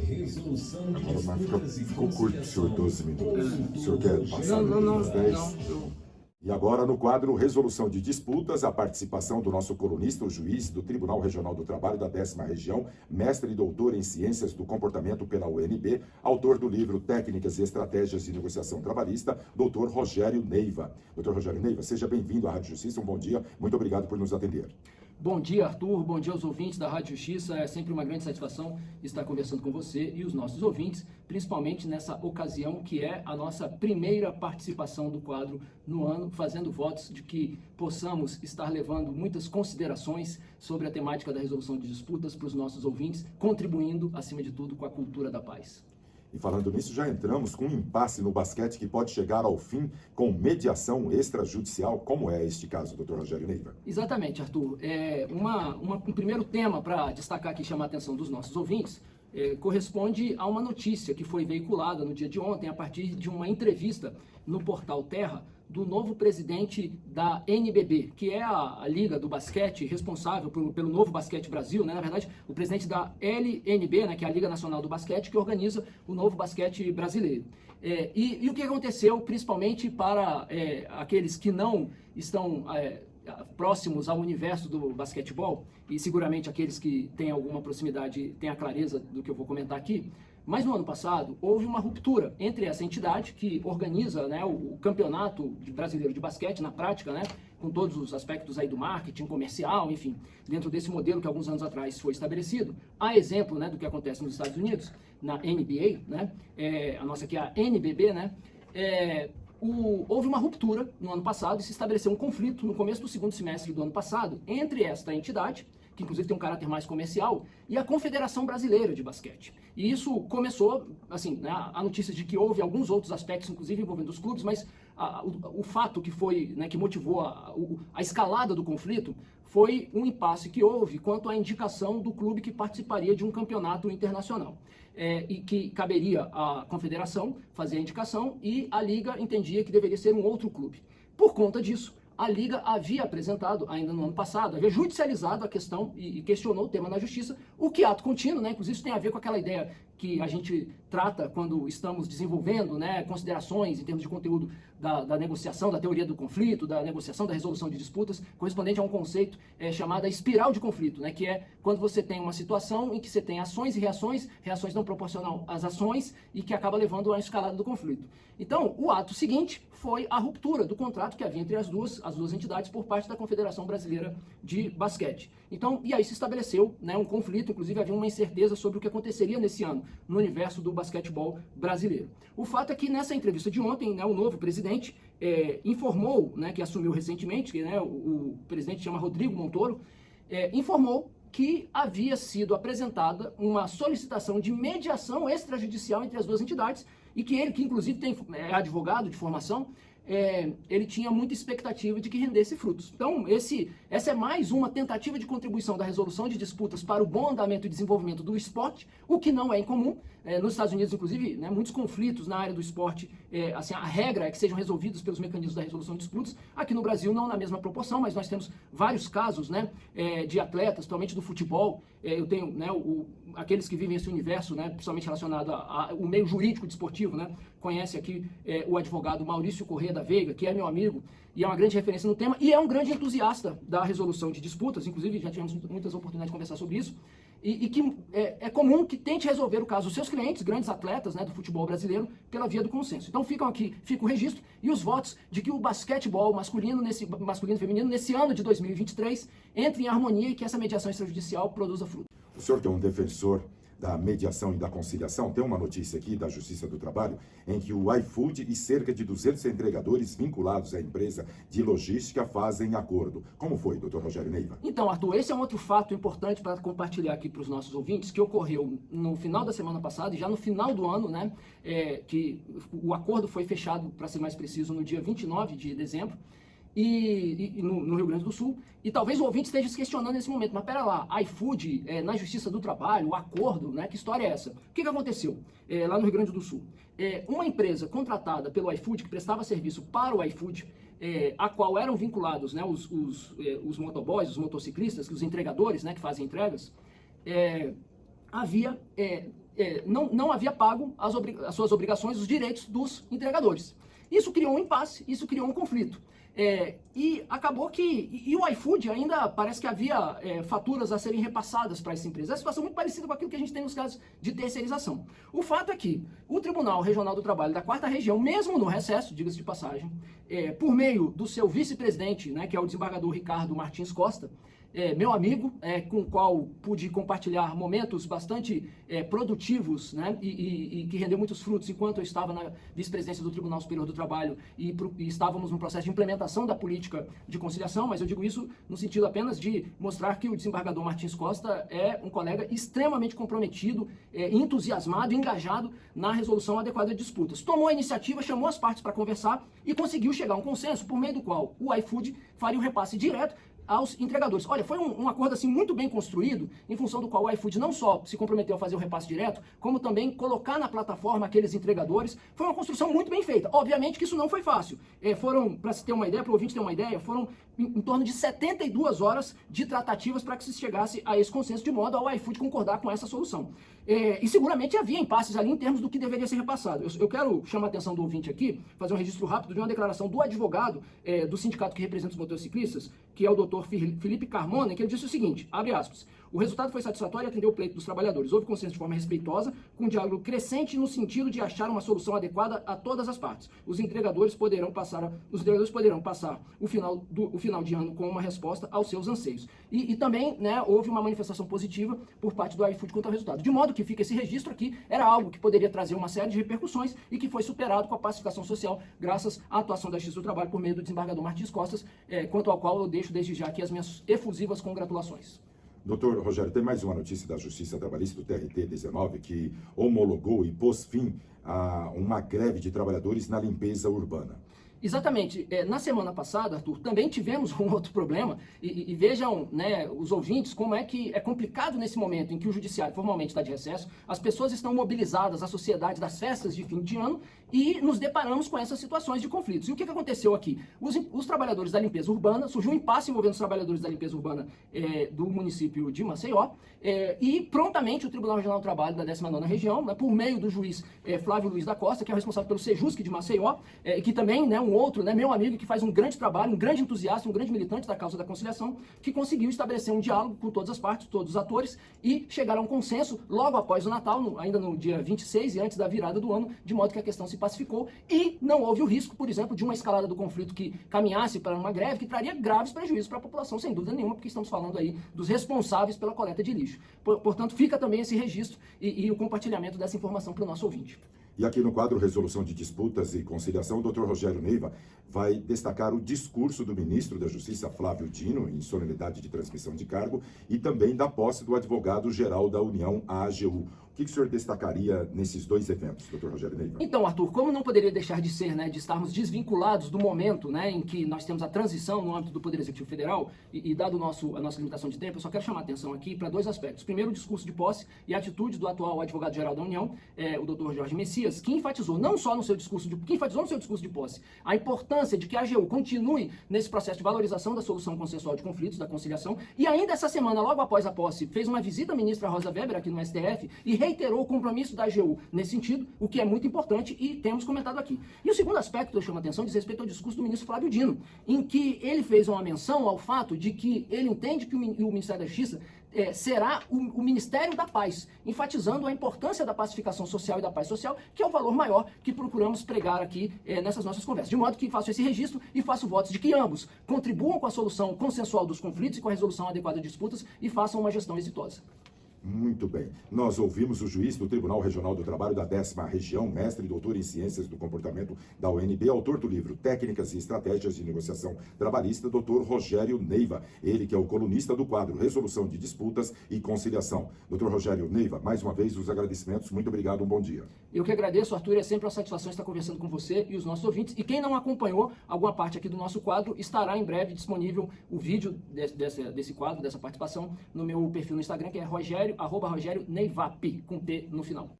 Resolução de Mas disputas e ficou curto, senhor, 12 minutos. O senhor quer passar Não, os 10? não. E agora, no quadro Resolução de Disputas, a participação do nosso colunista, o juiz do Tribunal Regional do Trabalho da 10ª Região, mestre e doutor em Ciências do Comportamento pela UNB, autor do livro Técnicas e Estratégias de Negociação Trabalhista, doutor Rogério Neiva. Doutor Rogério Neiva, seja bem-vindo à Rádio Justiça, um bom dia, muito obrigado por nos atender. Bom dia, Arthur. Bom dia aos ouvintes da Rádio Justiça. É sempre uma grande satisfação estar conversando com você e os nossos ouvintes, principalmente nessa ocasião que é a nossa primeira participação do quadro no ano, fazendo votos de que possamos estar levando muitas considerações sobre a temática da resolução de disputas para os nossos ouvintes, contribuindo, acima de tudo, com a cultura da paz. E falando nisso, já entramos com um impasse no basquete que pode chegar ao fim com mediação extrajudicial. Como é este caso, doutor Rogério Neiva? Exatamente, Arthur. Um primeiro tema para destacar aqui e chamar a atenção dos nossos ouvintes corresponde a uma notícia que foi veiculada no dia de ontem a partir de uma entrevista no portal Terra do novo presidente da NBB, que é a liga do basquete responsável pelo novo Basquete Brasil, né? Na verdade, o presidente da LNB, né, que é a Liga Nacional do Basquete, que organiza o novo basquete brasileiro. E o que aconteceu, principalmente para aqueles que não estão próximos ao universo do basquetebol, e seguramente aqueles que têm alguma proximidade têm a clareza do que eu vou comentar aqui, mas no ano passado houve uma ruptura entre essa entidade que organiza, né, o campeonato brasileiro de basquete na prática, né, com todos os aspectos aí do marketing comercial, enfim, dentro desse modelo que alguns anos atrás foi estabelecido, a exemplo, né, do que acontece nos Estados Unidos, na NBA, né, a nossa aqui é a NBB, né, houve uma ruptura no ano passado e se estabeleceu um conflito no começo do segundo semestre do ano passado entre esta entidade, que inclusive tem um caráter mais comercial, e a Confederação Brasileira de Basquete. E isso começou, assim, né, a notícia de que houve alguns outros aspectos, inclusive envolvendo os clubes, mas o fato que foi, né, que motivou a escalada do conflito foi um impasse que houve quanto à indicação do clube que participaria de um campeonato internacional. E que caberia à confederação fazer a indicação e a liga entendia que deveria ser um outro clube. Por conta disso, a Liga havia apresentado, ainda no ano passado, havia judicializado a questão e questionou o tema na justiça, o que ato contínuo, né? Inclusive isso tem a ver com aquela ideia que a gente trata quando estamos desenvolvendo, né, considerações em termos de conteúdo da negociação, da teoria do conflito, da negociação, da resolução de disputas, correspondente a um conceito chamado espiral de conflito, né, que é quando você tem uma situação em que você tem ações e reações não proporcional às ações e que acaba levando a uma escalada do conflito. Então, o ato seguinte foi a ruptura do contrato que havia entre as duas entidades por parte da Confederação Brasileira de Basquete. Então, e aí se estabeleceu, né, um conflito, inclusive havia uma incerteza sobre o que aconteceria nesse ano no universo do basquetebol brasileiro. O fato é que nessa entrevista de ontem, né, o novo presidente informou, né, que assumiu recentemente, que, né, o presidente chama Rodrigo Montoro, informou que havia sido apresentada uma solicitação de mediação extrajudicial entre as duas entidades e que ele, que inclusive é advogado de formação, ele tinha muita expectativa de que rendesse frutos. Então, essa é mais uma tentativa de contribuição da resolução de disputas para o bom andamento e desenvolvimento do esporte, o que não é incomum. Nos Estados Unidos, inclusive, né, muitos conflitos na área do esporte, assim, a regra é que sejam resolvidos pelos mecanismos da resolução de disputas. Aqui no Brasil, não na mesma proporção, mas nós temos vários casos, né, de atletas, principalmente do futebol. Eu tenho, né, aqueles que vivem esse universo, né, principalmente relacionado ao meio jurídico desportivo, né, conhece aqui o advogado Maurício Corrêa da Veiga, que é meu amigo e é uma grande referência no tema e é um grande entusiasta da resolução de disputas, inclusive já tivemos muitas oportunidades de conversar sobre isso, e que é comum que tente resolver o caso dos seus clientes, grandes atletas, né, do futebol brasileiro, pela via do consenso. Então fica o registro e os votos de que o basquetebol masculino e feminino nesse ano de 2023 entre em harmonia e que essa mediação extrajudicial produza fruto. O senhor que é um defensor da mediação e da conciliação, tem uma notícia aqui da Justiça do Trabalho em que o iFood e cerca de 200 entregadores vinculados à empresa de logística fazem acordo. Como foi, doutor Rogério Neiva? Então, Arthur, esse é um outro fato importante para compartilhar aqui para os nossos ouvintes, que ocorreu no final da semana passada e já no final do ano, né, que o acordo foi fechado, para ser mais preciso, no dia 29 de dezembro, no Rio Grande do Sul, e talvez o ouvinte esteja se questionando nesse momento, mas pera lá, iFood, na Justiça do Trabalho, o acordo, né, que história é essa? O que aconteceu lá no Rio Grande do Sul? Uma empresa contratada pelo iFood, que prestava serviço para o iFood, a qual eram vinculados, né, os motoboys, os motociclistas, os entregadores, né, que fazem entregas, não havia pago as suas obrigações, os direitos dos entregadores. Isso criou um impasse, isso criou um conflito. E acabou que... E o iFood ainda parece que havia faturas a serem repassadas para essa empresa. É uma situação muito parecida com aquilo que a gente tem nos casos de terceirização. O fato é que o Tribunal Regional do Trabalho da 4ª Região, mesmo no recesso, diga-se de passagem, por meio do seu vice-presidente, né, que é o desembargador Ricardo Martins Costa, meu amigo, com o qual pude compartilhar momentos bastante produtivos, né, e que rendeu muitos frutos enquanto eu estava na vice-presidência do Tribunal Superior do Trabalho e estávamos num processo de implementação da política de conciliação, mas eu digo isso no sentido apenas de mostrar que o desembargador Martins Costa é um colega extremamente comprometido, entusiasmado e engajado na resolução adequada de disputas. Tomou a iniciativa, chamou as partes para conversar e conseguiu chegar a um consenso por meio do qual o iFood faria um repasse direto aos entregadores. Olha, foi um acordo assim muito bem construído, em função do qual o iFood não só se comprometeu a fazer o repasse direto, como também colocar na plataforma aqueles entregadores. Foi uma construção muito bem feita. Obviamente que isso não foi fácil. Foram, para se ter uma ideia, para o ouvinte ter uma ideia, foram em torno de 72 horas de tratativas para que se chegasse a esse consenso, de modo ao iFood concordar com essa solução. E seguramente havia impasses ali em termos do que deveria ser repassado. Eu quero chamar a atenção do ouvinte aqui, fazer um registro rápido de uma declaração do advogado do sindicato que representa os motociclistas, que é o Dr. Felipe Carmona, que ele disse o seguinte, abre aspas: o resultado foi satisfatório e atendeu o pleito dos trabalhadores. Houve consenso de forma respeitosa, com um diálogo crescente no sentido de achar uma solução adequada a todas as partes. Os entregadores poderão passar o final de ano com uma resposta aos seus anseios. E também, né, houve uma manifestação positiva por parte do iFood quanto ao resultado. De modo que fica esse registro aqui, era algo que poderia trazer uma série de repercussões e que foi superado com a pacificação social, graças à atuação da Justiça do Trabalho por meio do desembargador Martins Costas, quanto ao qual eu deixo desde já aqui as minhas efusivas congratulações. Doutor Rogério, tem mais uma notícia da Justiça Trabalhista do TRT-19 que homologou e pôs fim a uma greve de trabalhadores na limpeza urbana. Exatamente. Na semana passada, Arthur, também tivemos um outro problema, e vejam, né, os ouvintes, como é que é complicado nesse momento em que o judiciário formalmente está de recesso, as pessoas estão mobilizadas, a sociedade das festas de fim de ano, e nos deparamos com essas situações de conflitos. E o que aconteceu aqui? Os trabalhadores da limpeza urbana, surgiu um impasse envolvendo os trabalhadores da limpeza urbana do município de Maceió, e prontamente o Tribunal Regional do Trabalho da 19ª Região, né, por meio do juiz Flávio Luiz da Costa, que é o responsável pelo Sejusc de Maceió, que também, né, um outro, né, meu amigo, que faz um grande trabalho, um grande entusiasta, um grande militante da causa da conciliação, que conseguiu estabelecer um diálogo com todas as partes, todos os atores, e chegar a um consenso logo após o Natal, ainda no dia 26 e antes da virada do ano, de modo que a questão se pacificou e não houve o risco, por exemplo, de uma escalada do conflito que caminhasse para uma greve que traria graves prejuízos para a população, sem dúvida nenhuma, porque estamos falando aí dos responsáveis pela coleta de lixo. Portanto, fica também esse registro e o compartilhamento dessa informação para o nosso ouvinte. E aqui no quadro Resolução de Disputas e Conciliação, o Dr. Rogério Neiva vai destacar o discurso do ministro da Justiça, Flávio Dino, em solenidade de transmissão de cargo, e também da posse do advogado-geral da União, a AGU. O que o senhor destacaria nesses dois eventos, Dr. Rogério Neiva? Então, Arthur, como não poderia deixar de ser, né, de estarmos desvinculados do momento, né, em que nós temos a transição no âmbito do Poder Executivo Federal, e dado a nossa limitação de tempo, eu só quero chamar a atenção aqui para dois aspectos. Primeiro, o discurso de posse e atitude do atual advogado-geral da União, o Dr. Jorge Messias, que enfatizou não só no seu discurso de posse a importância de que a AGU continue nesse processo de valorização da solução consensual de conflitos, da conciliação, e ainda essa semana, logo após a posse, fez uma visita à ministra Rosa Weber aqui no STF e reiterou o compromisso da AGU nesse sentido, o que é muito importante e temos comentado aqui. E o segundo aspecto que eu chamo a atenção diz respeito ao discurso do ministro Flávio Dino, em que ele fez uma menção ao fato de que ele entende que o Ministério da Justiça será o Ministério da Paz, enfatizando a importância da pacificação social e da paz social, que é o valor maior que procuramos pregar aqui nessas nossas conversas. De modo que faço esse registro e faço votos de que ambos contribuam com a solução consensual dos conflitos e com a resolução adequada de disputas e façam uma gestão exitosa. Muito bem. Nós ouvimos o juiz do Tribunal Regional do Trabalho da 10ª Região, mestre e doutor em Ciências do Comportamento da UNB, autor do livro Técnicas e Estratégias de Negociação Trabalhista, Dr. Rogério Neiva. Ele que é o colunista do quadro Resolução de Disputas e Conciliação. Dr. Rogério Neiva, mais uma vez os agradecimentos. Muito obrigado, um bom dia. Eu que agradeço, Arthur, é sempre uma satisfação estar conversando com você e os nossos ouvintes. E quem não acompanhou alguma parte aqui do nosso quadro, estará em breve disponível o vídeo desse quadro, dessa participação, no meu perfil no Instagram, que é @Rogério Neivap, com P no final.